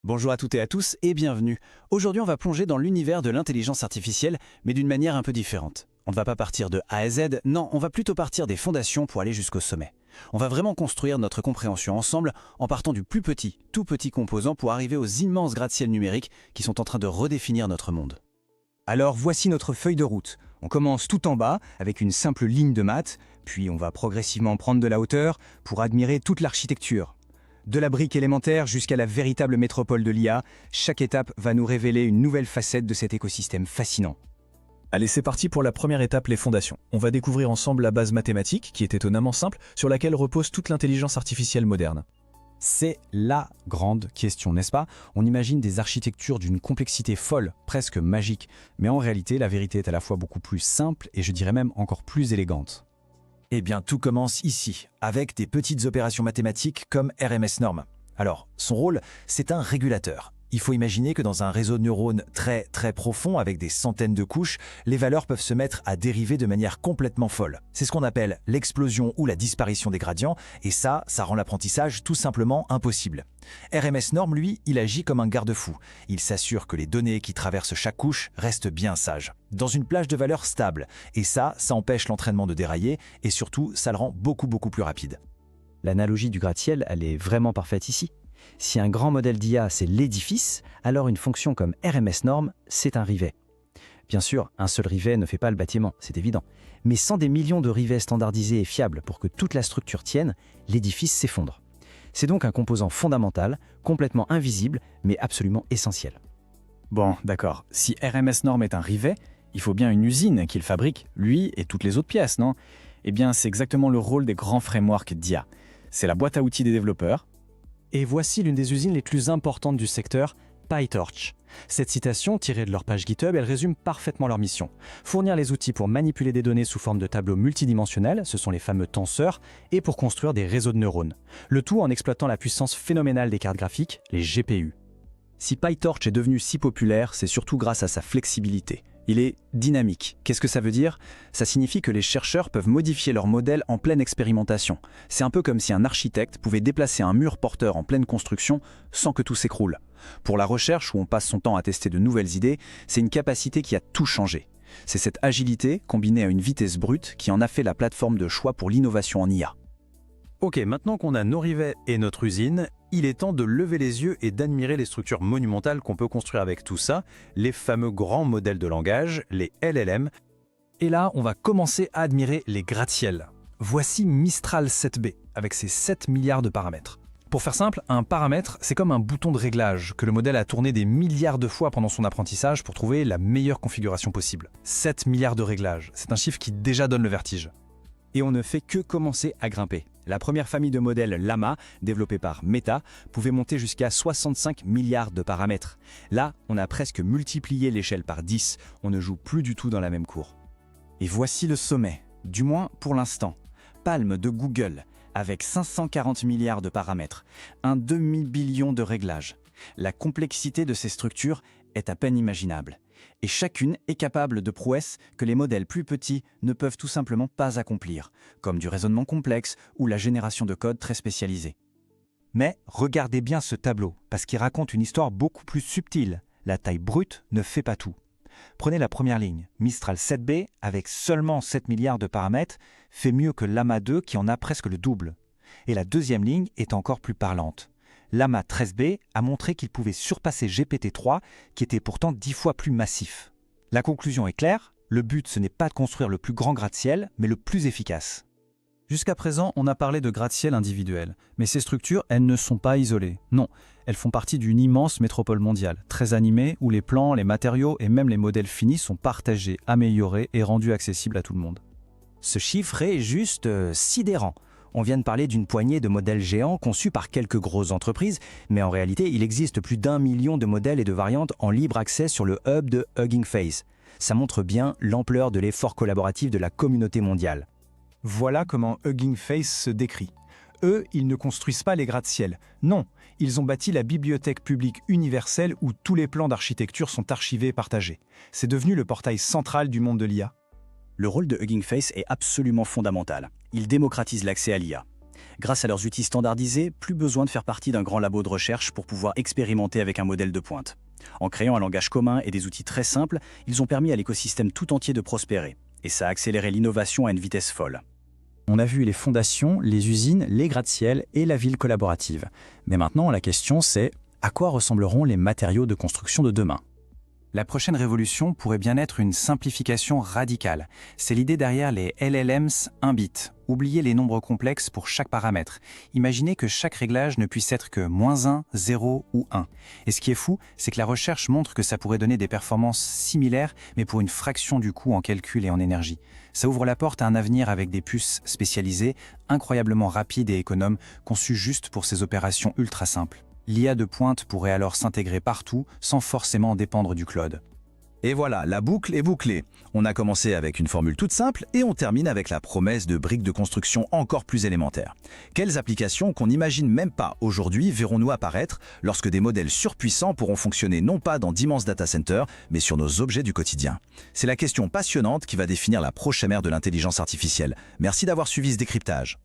Bonjour à toutes et à tous et bienvenue. Aujourd'hui, on va plonger dans l'univers de l'intelligence artificielle, mais d'une manière un peu différente. On ne va pas partir de A à Z, non, on va plutôt partir des fondations pour aller jusqu'au sommet. On va vraiment construire notre compréhension ensemble en partant du plus petit, tout petit composant pour arriver aux immenses gratte-ciels numériques qui sont en train de redéfinir notre monde. Alors voici notre feuille de route. On commence tout en bas avec une simple ligne de maths, puis on va progressivement prendre de la hauteur pour admirer toute l'architecture. De la brique élémentaire jusqu'à la véritable métropole de l'IA, chaque étape va nous révéler une nouvelle facette de cet écosystème fascinant. Allez, c'est parti pour la première étape, les fondations. On va découvrir ensemble la base mathématique, qui est étonnamment simple, sur laquelle repose toute l'intelligence artificielle moderne. C'est la grande question, n'est-ce pas? On imagine des architectures d'une complexité folle, presque magique, mais en réalité, la vérité est à la fois beaucoup plus simple et je dirais même encore plus élégante. Eh bien, tout commence ici, avec des petites opérations mathématiques comme RMS Norm. Alors, son rôle, c'est un régulateur. Il faut imaginer que dans un réseau de neurones très profond, avec des centaines de couches, les valeurs peuvent se mettre à dériver de manière complètement folle. C'est ce qu'on appelle l'explosion ou la disparition des gradients, et ça rend l'apprentissage tout simplement impossible. RMS Norm, lui, il agit comme un garde-fou. Il s'assure que les données qui traversent chaque couche restent bien sages, dans une plage de valeurs stable. Et ça empêche l'entraînement de dérailler, et surtout, ça le rend beaucoup plus rapide. L'analogie du gratte-ciel, elle est vraiment parfaite ici. Si un grand modèle d'IA, c'est l'édifice, alors une fonction comme RMS Norm, c'est un rivet. Bien sûr, un seul rivet ne fait pas le bâtiment, c'est évident. Mais sans des millions de rivets standardisés et fiables pour que toute la structure tienne, l'édifice s'effondre. C'est donc un composant fondamental, complètement invisible, mais absolument essentiel. Bon, d'accord, si RMS Norm est un rivet, il faut bien une usine qui le fabrique, lui et toutes les autres pièces, non? Eh bien, c'est exactement le rôle des grands frameworks d'IA. C'est la boîte à outils des développeurs. Et voici l'une des usines les plus importantes du secteur, PyTorch. Cette citation, tirée de leur page GitHub, elle résume parfaitement leur mission. Fournir les outils pour manipuler des données sous forme de tableaux multidimensionnels, ce sont les fameux tenseurs, et pour construire des réseaux de neurones. Le tout en exploitant la puissance phénoménale des cartes graphiques, les GPU. Si PyTorch est devenu si populaire, c'est surtout grâce à sa flexibilité. Il est dynamique. Qu'est-ce que ça veut dire? Ça signifie que les chercheurs peuvent modifier leur modèle en pleine expérimentation. C'est un peu comme si un architecte pouvait déplacer un mur porteur en pleine construction sans que tout s'écroule. Pour la recherche, où on passe son temps à tester de nouvelles idées, c'est une capacité qui a tout changé. C'est cette agilité, combinée à une vitesse brute, qui en a fait la plateforme de choix pour l'innovation en IA. Ok, maintenant qu'on a nos rivets et notre usine, il est temps de lever les yeux et d'admirer les structures monumentales qu'on peut construire avec tout ça, les fameux grands modèles de langage, les LLM. Et là, on va commencer à admirer les gratte-ciels. Voici Mistral 7B, avec ses 7 milliards de paramètres. Pour faire simple, un paramètre, c'est comme un bouton de réglage que le modèle a tourné des milliards de fois pendant son apprentissage pour trouver la meilleure configuration possible. 7 milliards de réglages, c'est un chiffre qui déjà donne le vertige. Et on ne fait que commencer à grimper. La première famille de modèles Llama, développée par Meta, pouvait monter jusqu'à 65 milliards de paramètres. Là, on a presque multiplié l'échelle par 10, on ne joue plus du tout dans la même cour. Et voici le sommet, du moins pour l'instant. Palm de Google, avec 540 milliards de paramètres, un demi-billion de réglages. La complexité de ces structures est à peine imaginable. Et chacune est capable de prouesses que les modèles plus petits ne peuvent tout simplement pas accomplir, comme du raisonnement complexe ou la génération de code très spécialisé. Mais regardez bien ce tableau, parce qu'il raconte une histoire beaucoup plus subtile. La taille brute ne fait pas tout. Prenez la première ligne. Mistral 7B, avec seulement 7 milliards de paramètres, fait mieux que Llama 2 qui en a presque le double. Et la deuxième ligne est encore plus parlante. Llama 13B a montré qu'il pouvait surpasser GPT-3, qui était pourtant 10 fois plus massif. La conclusion est claire, le but ce n'est pas de construire le plus grand gratte-ciel, mais le plus efficace. Jusqu'à présent, on a parlé de gratte-ciel individuels, mais ces structures, elles ne sont pas isolées. Non, elles font partie d'une immense métropole mondiale, très animée, où les plans, les matériaux et même les modèles finis sont partagés, améliorés et rendus accessibles à tout le monde. Ce chiffre est juste sidérant. On vient de parler d'une poignée de modèles géants conçus par quelques grosses entreprises, mais en réalité, il existe plus d'1 million de modèles et de variantes en libre accès sur le hub de Hugging Face. Ça montre bien l'ampleur de l'effort collaboratif de la communauté mondiale. Voilà comment Hugging Face se décrit. Eux, ils ne construisent pas les gratte-ciels. Non, ils ont bâti la bibliothèque publique universelle où tous les plans d'architecture sont archivés et partagés. C'est devenu le portail central du monde de l'IA. Le rôle de Hugging Face est absolument fondamental. Il démocratise l'accès à l'IA. Grâce à leurs outils standardisés, plus besoin de faire partie d'un grand labo de recherche pour pouvoir expérimenter avec un modèle de pointe. En créant un langage commun et des outils très simples, ils ont permis à l'écosystème tout entier de prospérer. Et ça a accéléré l'innovation à une vitesse folle. On a vu les fondations, les usines, les gratte-ciel et la ville collaborative. Mais maintenant, la question c'est à quoi ressembleront les matériaux de construction de demain ? La prochaine révolution pourrait bien être une simplification radicale. C'est l'idée derrière les LLMs 1 bit. Oubliez les nombres complexes pour chaque paramètre. Imaginez que chaque réglage ne puisse être que -1, 0 ou 1. Et ce qui est fou, c'est que la recherche montre que ça pourrait donner des performances similaires, mais pour une fraction du coût en calcul et en énergie. Ça ouvre la porte à un avenir avec des puces spécialisées, incroyablement rapides et économes, conçues juste pour ces opérations ultra simples. L'IA de pointe pourrait alors s'intégrer partout sans forcément dépendre du cloud. Et voilà, la boucle est bouclée. On a commencé avec une formule toute simple et on termine avec la promesse de briques de construction encore plus élémentaires. Quelles applications qu'on n'imagine même pas aujourd'hui verrons-nous apparaître lorsque des modèles surpuissants pourront fonctionner non pas dans d'immenses data centers, mais sur nos objets du quotidien? C'est la question passionnante qui va définir la prochaine ère de l'intelligence artificielle. Merci d'avoir suivi ce décryptage.